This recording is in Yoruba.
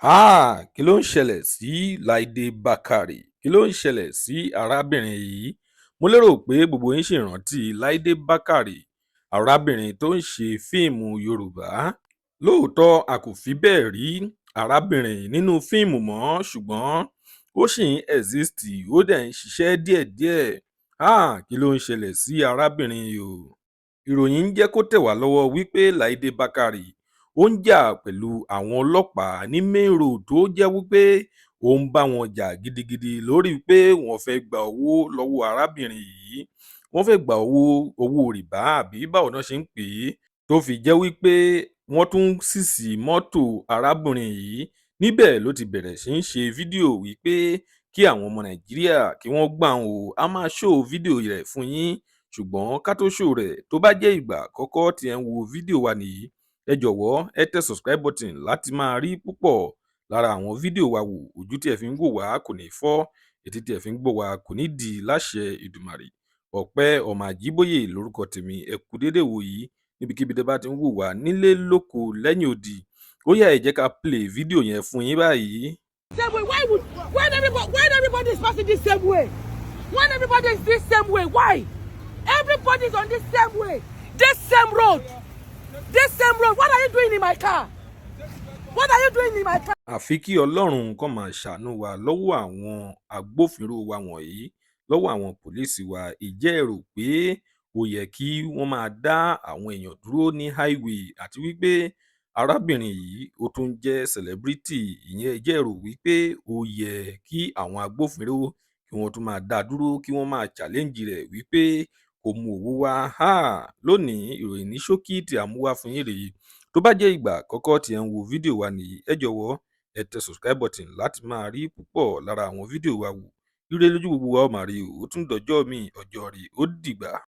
Kí ló ń ṣẹlẹ̀ sí Láìdé Bákàrè? Kí ló ń ṣẹlẹ̀ sí arábìnrin yìí? Mo lérò pé gbogbo yín ṣì rántí Láìdé Bákàrè, arábìnrin tó ń ṣe fíìmù Yorùbá. Lóòótọ́ a kò fi bẹ́ẹ̀ rí arábìnrin yìí nínú fíìmù mọ́, ṣùgbọ́n ó ṣì ń exist, ó dẹ̀ ń ṣiṣẹ́ díẹ̀díẹ̀. Kí ló ń ṣẹlẹ̀ sí arábìnrin yìí o? Ìròyìn ń jẹ́ kó tẹ̀ wá lọ́wọ́ wípé Láìdé Bákàrè ó ń jà pẹ̀lú àwọn ọlọ́pàá ní main road, tó jẹ́ wípé ó ń bá wọn jà gidigidi lórí pé wọ́n fẹ́ gba owó lọ́wọ́ arábìnrin yìí. Wọ́n fẹ́ gba owó rìbá àbí báwo náà ṣe ń pè é, tó fi jẹ́ wípé wọ́n tún ṣìṣì mọ́tò arábìnrin yìí. Níbẹ̀ ló ti bẹ̀rẹ̀ sí ń ṣe fídíò wípé kí àwọn ọmọ Nàìjíríà kí wọ́n gbà òun o, a máa ṣó fídíò rẹ̀ fún yín. Ṣùgbọ́n ká tó ṣó rẹ̀, tó bá jẹ́ ìgbà àkọ́kọ́ tí ẹ ń wo fídíò wa nìyí, ẹ jọ̀wọ́ ẹ tẹ subscribe button láti máa rí púpọ̀ lára àwọn fídíò wa wò. Ojú tí ẹ fi ń wò wá kò ní fọ́, etí tí ẹ fi ń gbọ́ wá kò ní di láṣẹ Ìdùmarè. Ọpẹ́ Ọmọ Àjíbóyè lórúkọ tèmi. Ẹ kú dédé wò yìí níbikíbi tẹ́ bá ti ń wò wá, nílé lóko lẹ́yìn odi. Ó yá, ẹ jẹ́ ká play fídíò yẹn fún yín báyìí. Same way. When everybody is passing this same way? When everybody is this same way, why? Everybody is on this same way, this same road. This same road. What are you doing in my car? What are you doing in my car? Àfi kí Ọlọ́run kó máa ṣàánú wa lọ́wọ́ àwọn agbófinró wa wọ̀nyí, lọ́wọ́ àwọn pòlíìsì wa. Ìjẹ́ ẹ rò pé ó yẹ kí wọ́n máa dá àwọn èèyàn dúró ní highway, àti wípé arábìnrin yìí ó tún jẹ́ celebrity? Ìyẹn ìjẹ́ ẹ rò wípé ó yẹ kí àwọn agbófinró kí wọ́n tún máa dá dúró, kí wọ́n máa challenge rẹ̀ wípé kó mú owó wá? Lónìí ìròyìn ní ṣókí tí a mú wá fún yín rèé. Tó bá jẹ́ ìgbà àkọ́kọ́ tí ẹ ń wo fídíò wa nìyí, ẹ jọ̀wọ́ ẹ tẹ subscribe button láti máa rí púpọ̀ lára àwọn fídíò wa wò. Ire lójú gbogbo wa ó máa rí o. Ó tún dọjọ́ mi, ọjọ́ ire, ó dìgbà.